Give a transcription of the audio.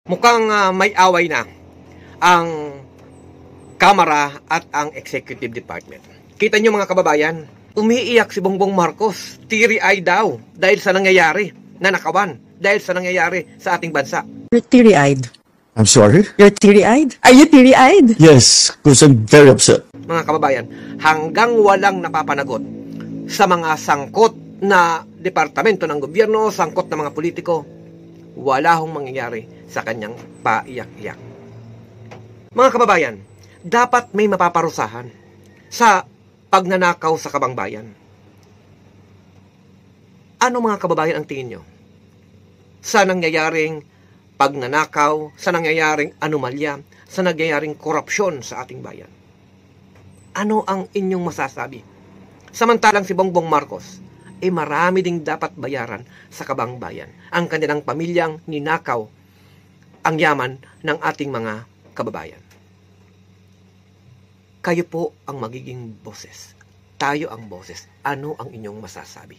Mukhang may away na ang Kamara at ang Executive Department. Kita nyo mga kababayan, umiiyak si Bongbong Marcos, teary-eyed daw dahil sa nangyayari na nakawan, dahil sa nangyayari sa ating bansa. You're teary-eyed. I'm sorry? You're teary-eyed? Are you teary-eyed? Yes, because I'm very upset. Mga kababayan, hanggang walang napapanagot sa mga sangkot na departamento ng gobyerno, sangkot na mga politiko, wala hong mangyayari sa kanyang paiyak-iyak. Mga kababayan, dapat may mapaparusahan sa pagnanakaw sa kabangbayan. Ano mga kababayan ang tingin nyo sa nangyayaring pagnanakaw, sa nangyayaring anomalya, sa nangyayaring korupsyon sa ating bayan? Ano ang inyong masasabi? Samantalang si Bongbong Marcos, marami ding dapat bayaran sa kabangbayan. Ang kanilang pamilyang ninakaw ang yaman ng ating mga kababayan. Kayo po ang magiging boses. Tayo ang boses. Ano ang inyong masasabi?